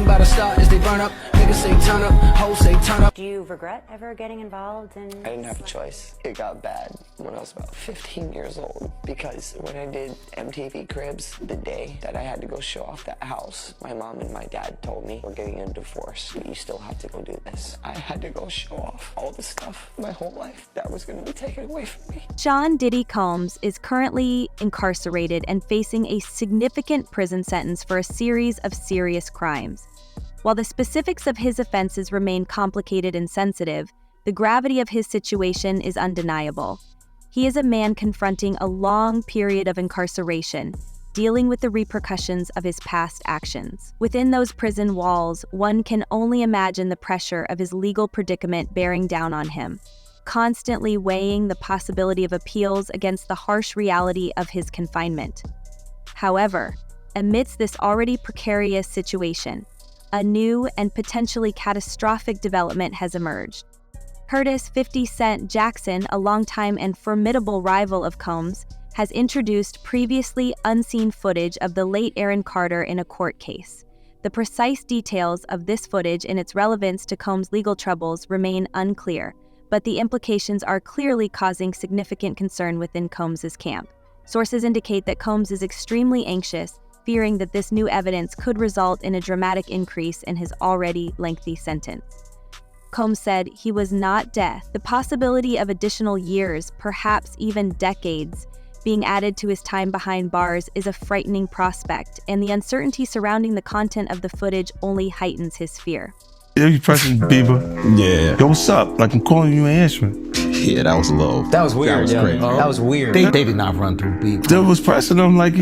about to start as they burn up. Niggas say turn up, hoes say turn up. Do you regret ever getting involved in... I didn't have a choice. It got bad when I was about 15 years old because when I did MTV Cribs, the day that I had to go show off that house, my mom and my dad told me, we're getting a divorce, but you still have to go do this. I had to go show off all the stuff my whole life that was going to be taken away from me. Sean Diddy Combs is currently incarcerated and facing a significant prison sentence for a series of serious crimes. While the specifics of his offenses remain complicated and sensitive, the gravity of his situation is undeniable. He is a man confronting a long period of incarceration, dealing with the repercussions of his past actions. Within those prison walls, one can only imagine the pressure of his legal predicament bearing down on him, constantly weighing the possibility of appeals against the harsh reality of his confinement. However, amidst this already precarious situation, a new and potentially catastrophic development has emerged. Curtis 50 Cent Jackson, a longtime and formidable rival of Combs, has introduced previously unseen footage of the late Aaron Carter in a court case. The precise details of this footage and its relevance to Combs' legal troubles remain unclear, but the implications are clearly causing significant concern within Combs' camp. Sources indicate that Combs is extremely anxious, fearing that this new evidence could result in a dramatic increase in his already lengthy sentence. Combs said he was not deaf. The possibility of additional years, perhaps even decades, being added to his time behind bars is a frightening prospect, and the uncertainty surrounding the content of the footage only heightens his fear. Yeah, you pressing Bieber? Yeah. Yo, what's up? Like, I'm calling you and answering. Yeah, that was low. That was weird. That was crazy. That was weird. They did not run through Bieber. They was pressing him like,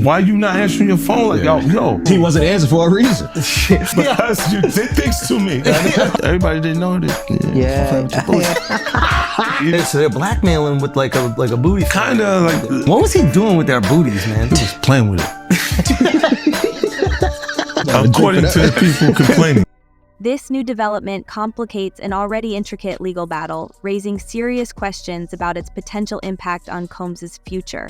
why you not answering your phone? Like, yo. He wasn't answering for a reason. Because you did things to me. Everybody didn't know this. So they're blackmailing with like a booty. Kinda like. What was he doing with their booties, man? He was playing with it. According to the people complaining. This new development complicates an already intricate legal battle, raising serious questions about its potential impact on Combs' future.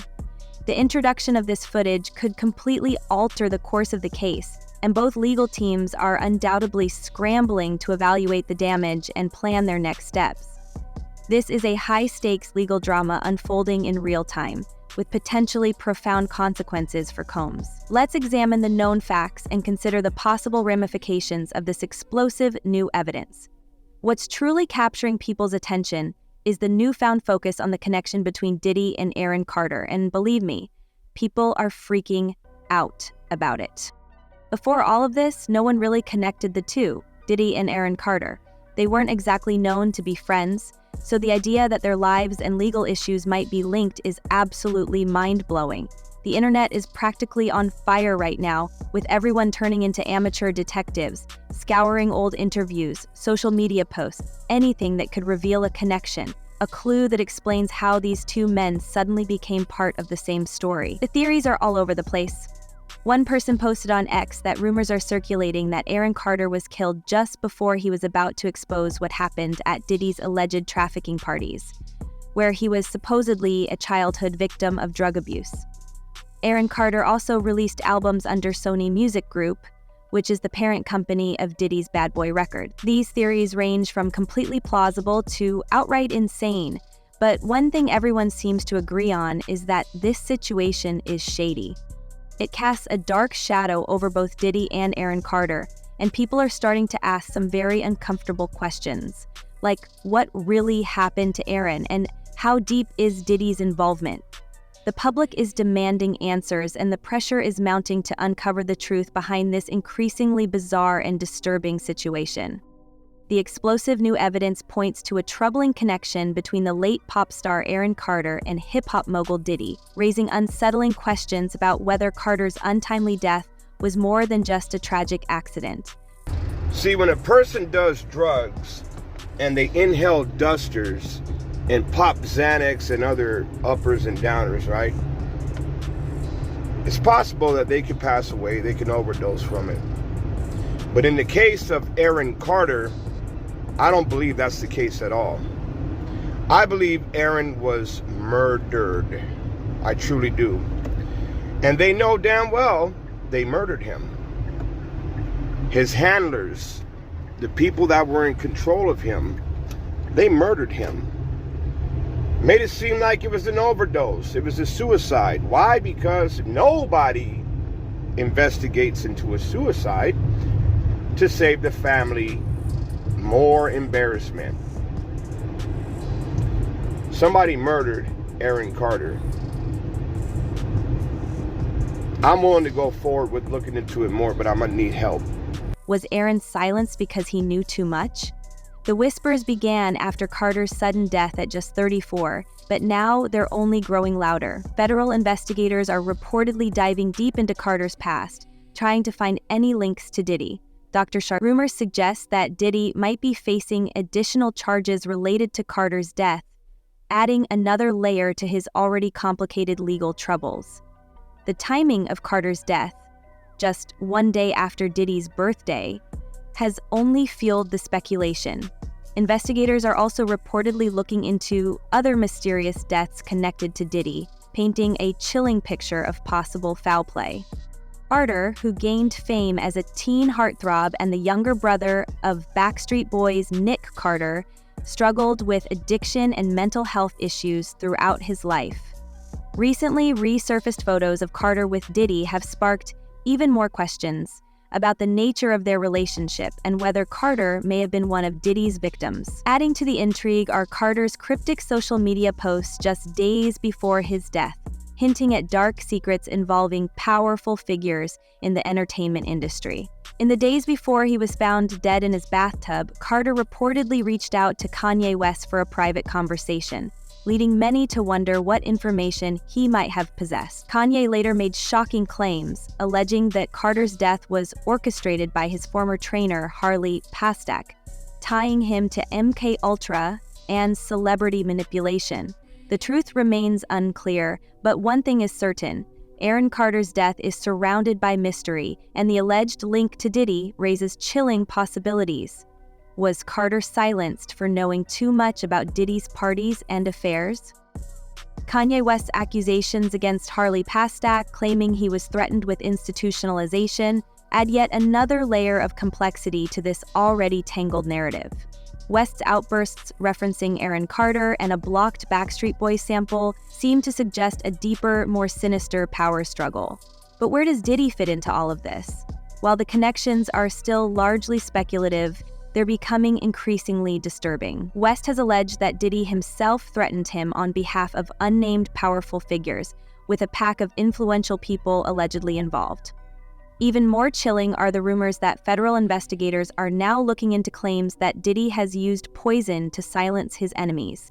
The introduction of this footage could completely alter the course of the case, and both legal teams are undoubtedly scrambling to evaluate the damage and plan their next steps. This is a high-stakes legal drama unfolding in real time, with potentially profound consequences for Combs. Let's examine the known facts and consider the possible ramifications of this explosive new evidence. What's truly capturing people's attention is the newfound focus on the connection between Diddy and Aaron Carter, and believe me, people are freaking out about it. Before all of this, no one really connected the two, Diddy and Aaron Carter. They weren't exactly known to be friends, so the idea that their lives and legal issues might be linked is absolutely mind-blowing. The internet is practically on fire right now, with everyone turning into amateur detectives, scouring old interviews, social media posts, anything that could reveal a connection, a clue that explains how these two men suddenly became part of the same story. The theories are all over the place. One person posted on X that rumors are circulating that Aaron Carter was killed just before he was about to expose what happened at Diddy's alleged trafficking parties, where he was supposedly a childhood victim of drug abuse. Aaron Carter also released albums under Sony Music Group, which is the parent company of Diddy's Bad Boy record. These theories range from completely plausible to outright insane, but one thing everyone seems to agree on is that this situation is shady. It casts a dark shadow over both Diddy and Aaron Carter, and people are starting to ask some very uncomfortable questions, like what really happened to Aaron and how deep is Diddy's involvement? The public is demanding answers, and the pressure is mounting to uncover the truth behind this increasingly bizarre and disturbing situation. The explosive new evidence points to a troubling connection between the late pop star Aaron Carter and hip-hop mogul Diddy, raising unsettling questions about whether Carter's untimely death was more than just a tragic accident. See, when a person does drugs and they inhale dusters and pop Xanax and other uppers and downers, right? It's possible that they could pass away, they can overdose from it. But in the case of Aaron Carter, I don't believe that's the case at all. I believe Aaron was murdered. I truly do. And they know damn well they murdered him. His handlers, the people that were in control of him, they murdered him. Made it seem like it was an overdose. It was a suicide. Why? Because nobody investigates into a suicide to save the family more embarrassment. Somebody murdered Aaron Carter. I'm willing to go forward with looking into it more, but I'm gonna need help. Was Aaron silenced because he knew too much? The whispers began after Carter's sudden death at just 34, but now they're only growing louder. Federal investigators are reportedly diving deep into Carter's past, trying to find any links to Diddy. Dr. Sharp. Rumors suggest that Diddy might be facing additional charges related to Carter's death, adding another layer to his already complicated legal troubles. The timing of Carter's death, just one day after Diddy's birthday, has only fueled the speculation. Investigators are also reportedly looking into other mysterious deaths connected to Diddy, painting a chilling picture of possible foul play. Carter, who gained fame as a teen heartthrob and the younger brother of Backstreet Boys' Nick Carter, struggled with addiction and mental health issues throughout his life. Recently resurfaced photos of Carter with Diddy have sparked even more questions about the nature of their relationship and whether Carter may have been one of Diddy's victims. Adding to the intrigue are Carter's cryptic social media posts just days before his death, hinting at dark secrets involving powerful figures in the entertainment industry. In the days before he was found dead in his bathtub, Carter reportedly reached out to Kanye West for a private conversation, leading many to wonder what information he might have possessed. Kanye later made shocking claims, alleging that Carter's death was orchestrated by his former trainer, Harley Pastak, tying him to MK Ultra and celebrity manipulation. The truth remains unclear, but one thing is certain: Aaron Carter's death is surrounded by mystery, and the alleged link to Diddy raises chilling possibilities. Was Carter silenced for knowing too much about Diddy's parties and affairs? Kanye West's accusations against Harley Pastak, claiming he was threatened with institutionalization, add yet another layer of complexity to this already tangled narrative. West's outbursts referencing Aaron Carter and a blocked Backstreet Boys sample seem to suggest a deeper, more sinister power struggle. But where does Diddy fit into all of this? While the connections are still largely speculative, they're becoming increasingly disturbing. West has alleged that Diddy himself threatened him on behalf of unnamed powerful figures, with a pack of influential people allegedly involved. Even more chilling are the rumors that federal investigators are now looking into claims that Diddy has used poison to silence his enemies.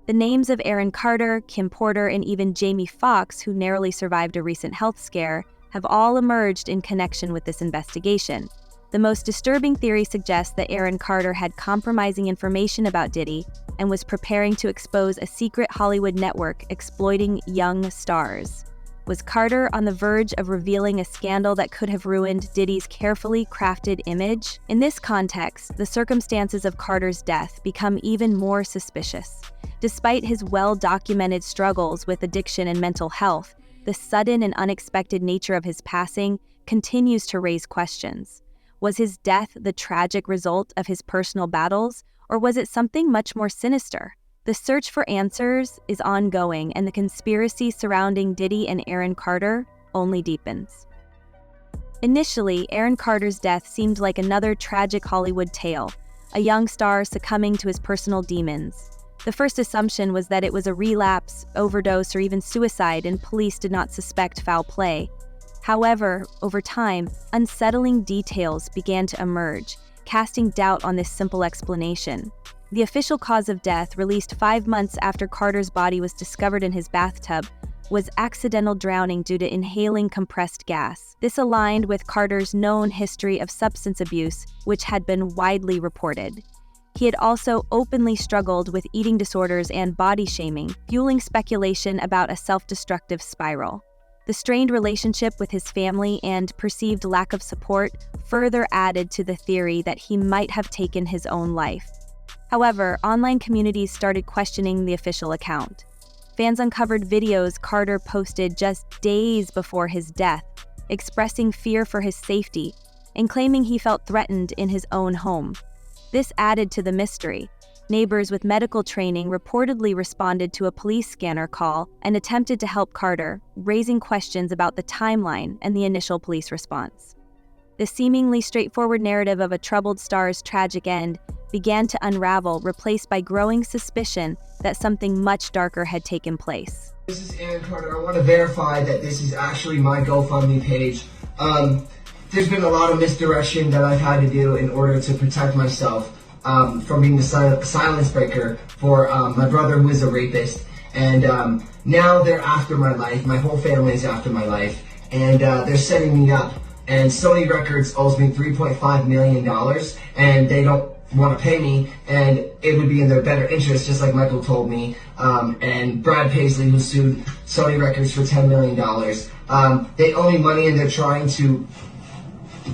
The names of Aaron Carter, Kim Porter, and even Jamie Foxx, who narrowly survived a recent health scare, have all emerged in connection with this investigation. The most disturbing theory suggests that Aaron Carter had compromising information about Diddy and was preparing to expose a secret Hollywood network exploiting young stars. Was Carter on the verge of revealing a scandal that could have ruined Diddy's carefully crafted image? In this context, the circumstances of Carter's death become even more suspicious. Despite his well-documented struggles with addiction and mental health, the sudden and unexpected nature of his passing continues to raise questions. Was his death the tragic result of his personal battles, or was it something much more sinister? The search for answers is ongoing, and the conspiracy surrounding Diddy and Aaron Carter only deepens. Initially, Aaron Carter's death seemed like another tragic Hollywood tale, a young star succumbing to his personal demons. The first assumption was that it was a relapse, overdose, or even suicide, and police did not suspect foul play. However, over time, unsettling details began to emerge, casting doubt on this simple explanation. The official cause of death, released 5 months after Carter's body was discovered in his bathtub, was accidental drowning due to inhaling compressed gas. This aligned with Carter's known history of substance abuse, which had been widely reported. He had also openly struggled with eating disorders and body shaming, fueling speculation about a self-destructive spiral. The strained relationship with his family and perceived lack of support further added to the theory that he might have taken his own life. However, online communities started questioning the official account. Fans uncovered videos Carter posted just days before his death, expressing fear for his safety, and claiming he felt threatened in his own home. This added to the mystery. Neighbors with medical training reportedly responded to a police scanner call and attempted to help Carter, raising questions about the timeline and the initial police response. The seemingly straightforward narrative of a troubled star's tragic end began to unravel, replaced by growing suspicion that something much darker had taken place. This is Aaron Carter. I want to verify that this is actually my GoFundMe page. There's been a lot of misdirection that I've had to do in order to protect myself from being the silence breaker for my brother, who is a rapist. And now they're after my life. My whole family is after my life. And they're setting me up. And Sony Records owes me $3.5 million, and they don't want to pay me, and it would be in their better interest, just like Michael told me, and Brad Paisley, who sued Sony Records for $10 million. They owe me money, and they're trying to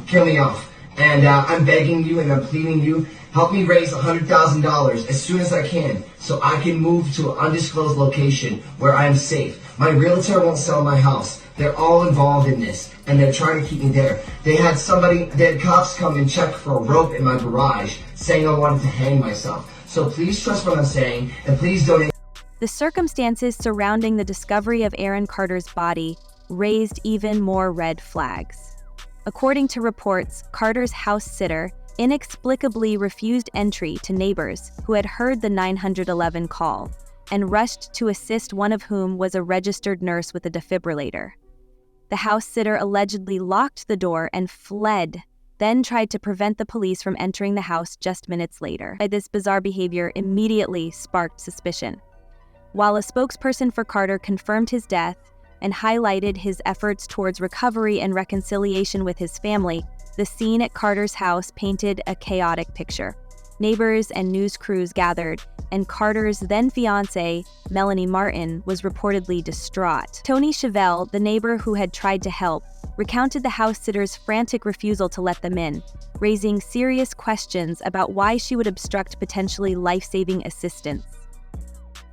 kill me off. And I'm begging you and I'm pleading you, help me raise $100,000 as soon as I can, so I can move to an undisclosed location where I am safe. My realtor won't sell my house. They're all involved in this, and they're trying to keep me there. They had cops come and check for a rope in my garage, saying I wanted to hang myself. So please trust what I'm saying, and please donate. The circumstances surrounding the discovery of Aaron Carter's body raised even more red flags. According to reports, Carter's house sitter inexplicably refused entry to neighbors who had heard the 911 call and rushed to assist, one of whom was a registered nurse with a defibrillator. The house sitter allegedly locked the door and fled, then tried to prevent the police from entering the house just minutes later. This bizarre behavior immediately sparked suspicion. While a spokesperson for Carter confirmed his death and highlighted his efforts towards recovery and reconciliation with his family, the scene at Carter's house painted a chaotic picture. Neighbors and news crews gathered, and Carter's then-fiancée, Melanie Martin, was reportedly distraught. Tony Chevelle, the neighbor who had tried to help, recounted the house sitter's frantic refusal to let them in, raising serious questions about why she would obstruct potentially life-saving assistance.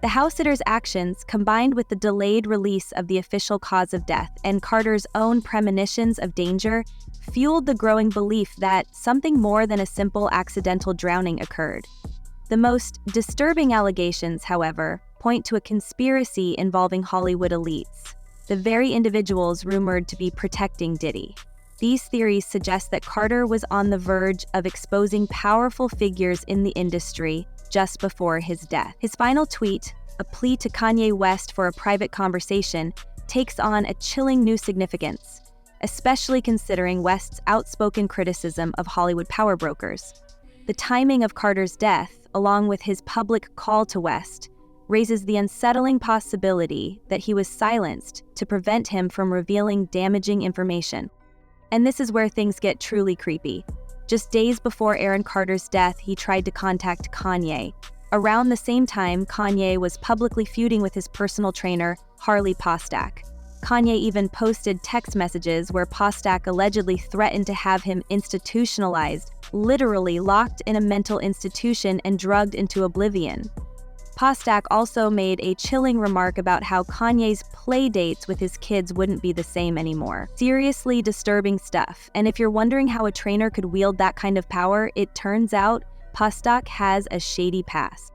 The house sitter's actions, combined with the delayed release of the official cause of death and Carter's own premonitions of danger, fueled the growing belief that something more than a simple accidental drowning occurred. The most disturbing allegations, however, point to a conspiracy involving Hollywood elites, the very individuals rumored to be protecting Diddy. These theories suggest that Carter was on the verge of exposing powerful figures in the industry just before his death. His final tweet, a plea to Kanye West for a private conversation, takes on a chilling new significance, especially considering West's outspoken criticism of Hollywood power brokers. The timing of Carter's death, along with his public call to West, raises the unsettling possibility that he was silenced to prevent him from revealing damaging information. And this is where things get truly creepy. Just days before Aaron Carter's death, he tried to contact Kanye. Around the same time, Kanye was publicly feuding with his personal trainer, Harley Postak. Kanye even posted text messages where Postak allegedly threatened to have him institutionalized, literally locked in a mental institution and drugged into oblivion. Postak also made a chilling remark about how Kanye's play dates with his kids wouldn't be the same anymore. Seriously disturbing stuff, and if you're wondering how a trainer could wield that kind of power, it turns out Postak has a shady past.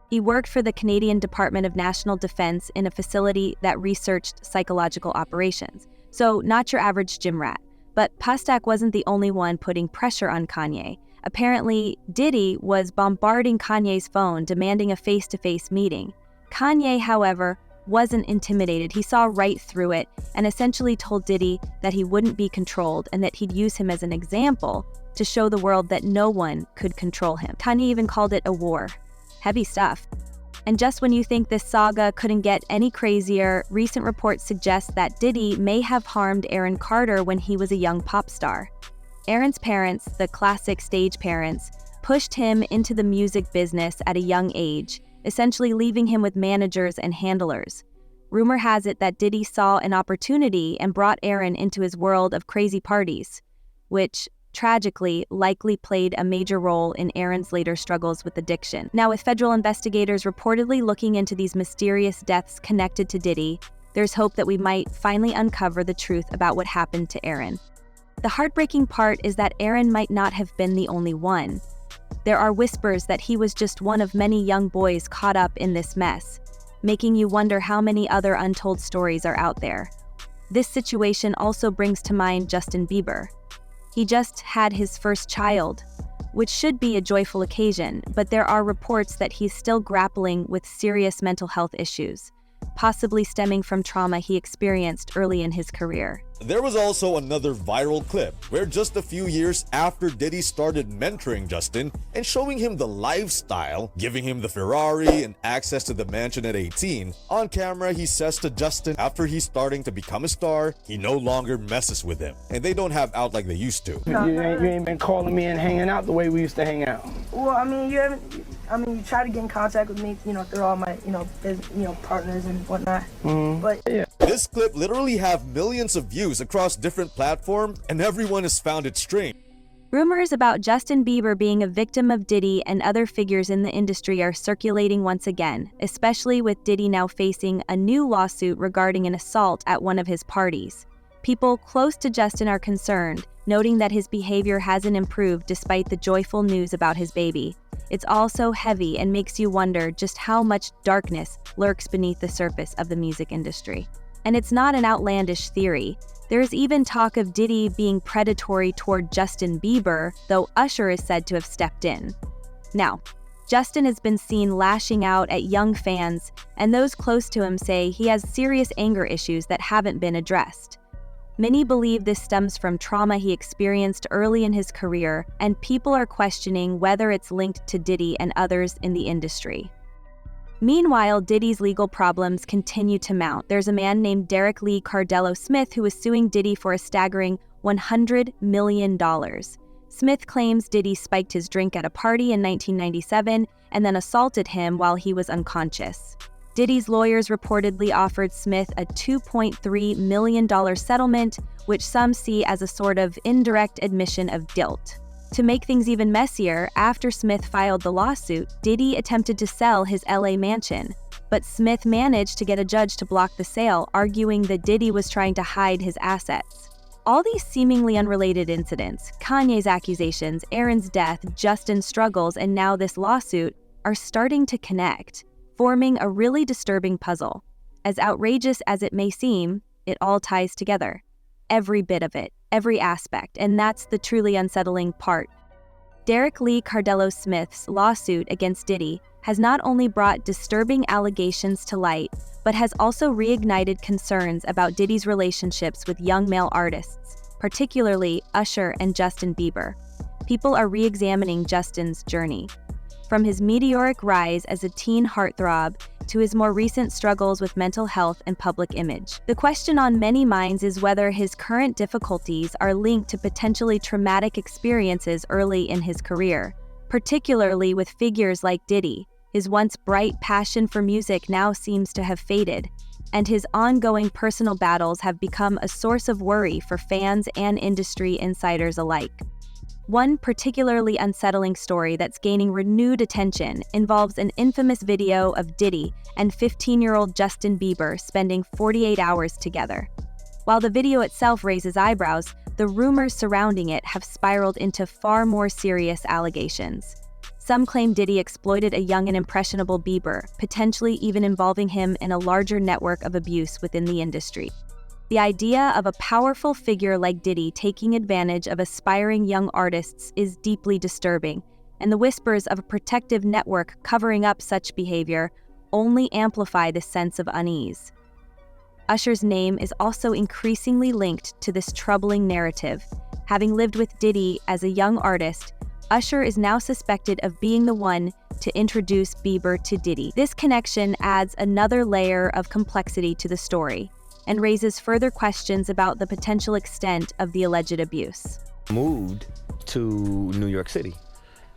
He worked for the Canadian Department of National Defense in a facility that researched psychological operations. So not your average gym rat. But Postak wasn't the only one putting pressure on Kanye. Apparently, Diddy was bombarding Kanye's phone, demanding a face-to-face meeting. Kanye, however, wasn't intimidated. He saw right through it and essentially told Diddy that he wouldn't be controlled and that he'd use him as an example to show the world that no one could control him. Kanye even called it a war. Heavy stuff. And just when you think this saga couldn't get any crazier, recent reports suggest that Diddy may have harmed Aaron Carter when he was a young pop star. Aaron's parents, the classic stage parents, pushed him into the music business at a young age, essentially leaving him with managers and handlers. Rumor has it that Diddy saw an opportunity and brought Aaron into his world of crazy parties, which tragically likely played a major role in Aaron's later struggles with addiction. Now, with federal investigators reportedly looking into these mysterious deaths connected to Diddy, there's hope that we might finally uncover the truth about what happened to Aaron. The heartbreaking part is that Aaron might not have been the only one. There are whispers that he was just one of many young boys caught up in this mess, making you wonder how many other untold stories are out there. This situation also brings to mind Justin Bieber. He just had his first child, which should be a joyful occasion, but there are reports that he's still grappling with serious mental health issues, possibly stemming from trauma he experienced early in his career. There was also another viral clip where just a few years after Diddy started mentoring Justin and showing him the lifestyle, giving him the Ferrari and access to the mansion at 18, on camera he says to Justin after he's starting to become a star, he no longer messes with him and they don't have out like they used to. You ain't been calling me and hanging out the way we used to hang out. Well, I mean, you try to get in contact with me, through all my, partners and whatnot. But yeah. This clip literally have millions of views across different platforms and everyone has found it strange. Rumors about Justin Bieber being a victim of Diddy and other figures in the industry are circulating once again, especially with Diddy now facing a new lawsuit regarding an assault at one of his parties. People close to Justin are concerned, noting that his behavior hasn't improved despite the joyful news about his baby. It's all so heavy and makes you wonder just how much darkness lurks beneath the surface of the music industry. And it's not an outlandish theory. There's even talk of Diddy being predatory toward Justin Bieber, though Usher is said to have stepped in. Now, Justin has been seen lashing out at young fans, and those close to him say he has serious anger issues that haven't been addressed. Many believe this stems from trauma he experienced early in his career, and people are questioning whether it's linked to Diddy and others in the industry. Meanwhile, Diddy's legal problems continue to mount. There's a man named Derek Lee Cardello Smith who is suing Diddy for a staggering $100 million. Smith claims Diddy spiked his drink at a party in 1997 and then assaulted him while he was unconscious. Diddy's lawyers reportedly offered Smith a $2.3 million settlement, which some see as a sort of indirect admission of guilt. To make things even messier, after Smith filed the lawsuit, Diddy attempted to sell his LA mansion, but Smith managed to get a judge to block the sale, arguing that Diddy was trying to hide his assets. All these seemingly unrelated incidents, Kanye's accusations, Aaron's death, Justin's struggles, and now this lawsuit, are starting to connect, forming a really disturbing puzzle. As outrageous as it may seem, it all ties together. Every bit of it, every aspect, and that's the truly unsettling part. Derek Lee Cardello Smith's lawsuit against Diddy has not only brought disturbing allegations to light, but has also reignited concerns about Diddy's relationships with young male artists, particularly Usher and Justin Bieber. People are re-examining Justin's journey. From his meteoric rise as a teen heartthrob to his more recent struggles with mental health and public image. The question on many minds is whether his current difficulties are linked to potentially traumatic experiences early in his career, particularly with figures like Diddy. His once bright passion for music now seems to have faded, and his ongoing personal battles have become a source of worry for fans and industry insiders alike. One particularly unsettling story that's gaining renewed attention involves an infamous video of Diddy and 15-year-old Justin Bieber spending 48 hours together. While the video itself raises eyebrows, the rumors surrounding it have spiraled into far more serious allegations. Some claim Diddy exploited a young and impressionable Bieber, potentially even involving him in a larger network of abuse within the industry. The idea of a powerful figure like Diddy taking advantage of aspiring young artists is deeply disturbing, and the whispers of a protective network covering up such behavior only amplify the sense of unease. Usher's name is also increasingly linked to this troubling narrative. Having lived with Diddy as a young artist, Usher is now suspected of being the one to introduce Bieber to Diddy. This connection adds another layer of complexity to the story and raises further questions about the potential extent of the alleged abuse. Moved to New York City,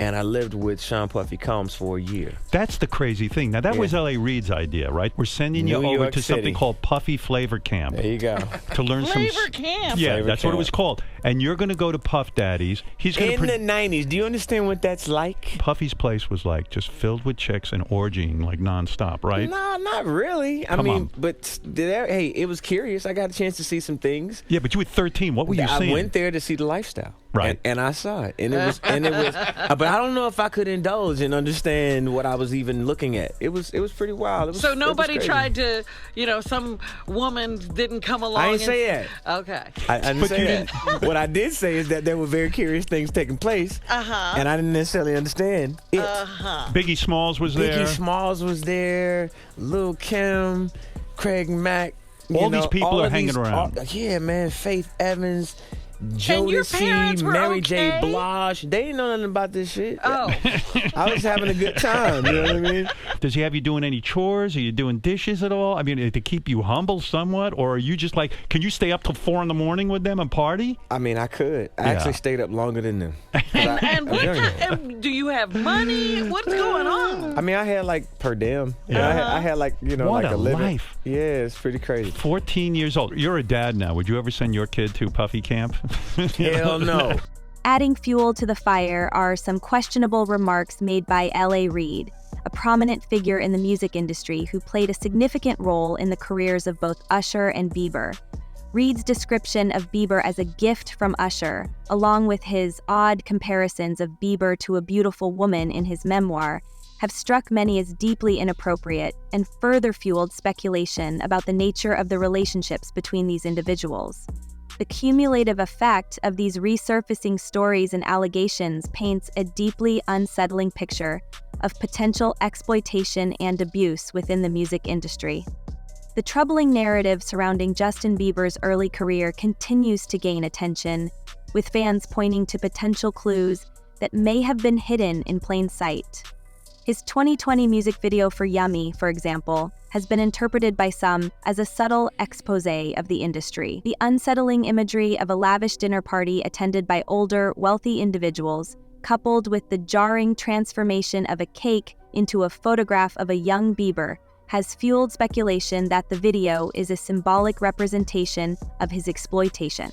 and I lived with Sean Puffy Combs for a year. That's the crazy thing. Now, that was L.A. Reid's idea, right? We're sending you New over York to City. something called Puffy Flavor Camp. There you go. To learn Flavor Camp. Yeah, Flavor that's what it Camp. was called. And you're going to go to Puff Daddy's. He's going In the 90s, do you understand what that's like? Puffy's place was like just filled with chicks and orgying like nonstop, right? No, not really. I Come mean, on. but hey, it was curious. I got a chance to see some things. Yeah, but you were 13. What were you seeing? I went there to see the lifestyle. Right. And I saw it. And it was but I don't know if I could indulge and understand what I was even looking at. It was pretty wild. It was, So nobody it was crazy. tried to, some woman didn't come along. I didn't say that. Okay. I didn't say that. What I did say is that there were very curious things taking place. Uh-huh. And I didn't necessarily understand it. Uh-huh. Biggie Smalls was there. Biggie Smalls was there. Lil' Kim, Craig Mack. All these people are hanging around. Yeah, man. Faith Evans. And your parents Jodeci, were Mary J. okay? Blige. They didn't know nothing about this shit. Oh. I was having a good time. You know what I mean? Does he have you doing any chores? Are you doing dishes at all? I mean, to keep you humble somewhat? Or are you just like, can you stay up till 4 a.m. with them and party? I mean, I could. I actually stayed up longer than them. And what kind, do you have money? What's going on? I mean, I had like per diem. You know, I had like, What like a a living. life. Yeah, it's pretty crazy. 14 years old. You're a dad now. Would you ever send your kid to Puffy Camp? Hell no. Adding fuel to the fire are some questionable remarks made by L.A. Reid, a prominent figure in the music industry who played a significant role in the careers of both Usher and Bieber. Reid's description of Bieber as a gift from Usher, along with his odd comparisons of Bieber to a beautiful woman in his memoir, have struck many as deeply inappropriate and further fueled speculation about the nature of the relationships between these individuals. The cumulative effect of these resurfacing stories and allegations paints a deeply unsettling picture of potential exploitation and abuse within the music industry. The troubling narrative surrounding Justin Bieber's early career continues to gain attention, with fans pointing to potential clues that may have been hidden in plain sight. His 2020 music video for Yummy, for example, has been interpreted by some as a subtle exposé of the industry. The unsettling imagery of a lavish dinner party attended by older, wealthy individuals, coupled with the jarring transformation of a cake into a photograph of a young Bieber, has fueled speculation that the video is a symbolic representation of his exploitation.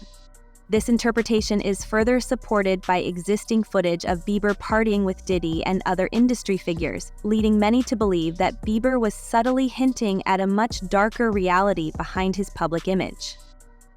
This interpretation is further supported by existing footage of Bieber partying with Diddy and other industry figures, leading many to believe that Bieber was subtly hinting at a much darker reality behind his public image.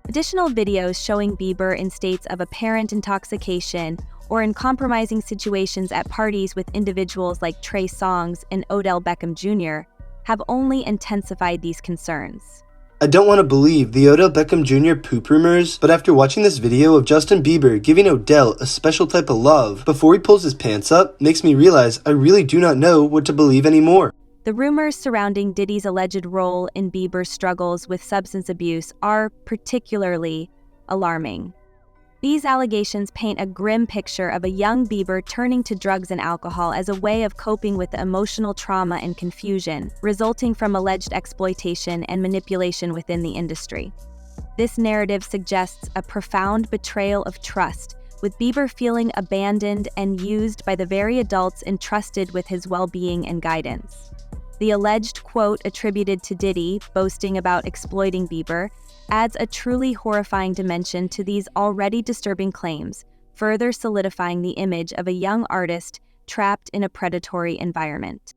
Additional videos showing Bieber in states of apparent intoxication or in compromising situations at parties with individuals like Trey Songz and Odell Beckham Jr. have only intensified these concerns. I don't want to believe the Odell Beckham Jr. poop rumors, but after watching this video of Justin Bieber giving Odell a special type of love before he pulls his pants up, makes me realize I really do not know what to believe anymore. The rumors surrounding Diddy's alleged role in Bieber's struggles with substance abuse are particularly alarming. These allegations paint a grim picture of a young Bieber turning to drugs and alcohol as a way of coping with the emotional trauma and confusion resulting from alleged exploitation and manipulation within the industry. This narrative suggests a profound betrayal of trust, with Bieber feeling abandoned and used by the very adults entrusted with his well-being and guidance. The alleged quote attributed to Diddy, boasting about exploiting Bieber, adds a truly horrifying dimension to these already disturbing claims, further solidifying the image of a young artist trapped in a predatory environment.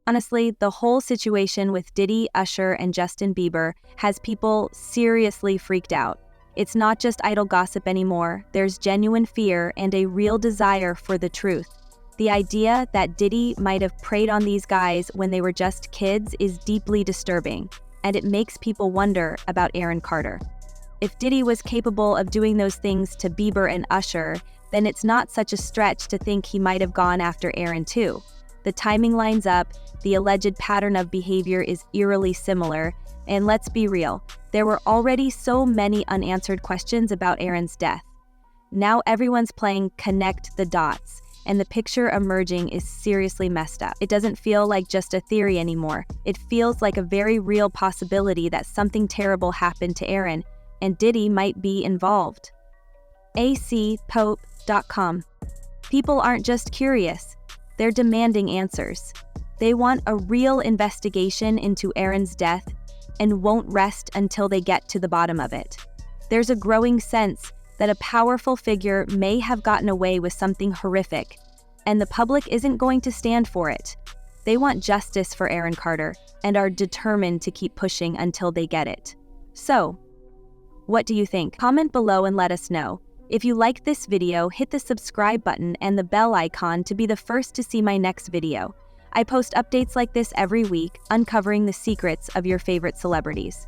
Honestly, the whole situation with Diddy, Usher, and Justin Bieber has people seriously freaked out. It's not just idle gossip anymore, there's genuine fear and a real desire for the truth. The idea that Diddy might have preyed on these guys when they were just kids is deeply disturbing, and it makes people wonder about Aaron Carter. If Diddy was capable of doing those things to Bieber and Usher, then it's not such a stretch to think he might have gone after Aaron too. The timing lines up, the alleged pattern of behavior is eerily similar, and let's be real, there were already so many unanswered questions about Aaron's death. Now everyone's playing connect the dots, and the picture emerging is seriously messed up. It doesn't feel like just a theory anymore. It feels like a very real possibility that something terrible happened to Aaron, and Diddy might be involved. acpope.com People aren't just curious, they're demanding answers. They want a real investigation into Aaron's death and won't rest until they get to the bottom of it. There's a growing sense that a powerful figure may have gotten away with something horrific, and the public isn't going to stand for it. They want justice for Aaron Carter and are determined to keep pushing until they get it. So, what do you think? Comment below and let us know. If you liked this video, hit the subscribe button and the bell icon to be the first to see my next video. I post updates like this every week, uncovering the secrets of your favorite celebrities.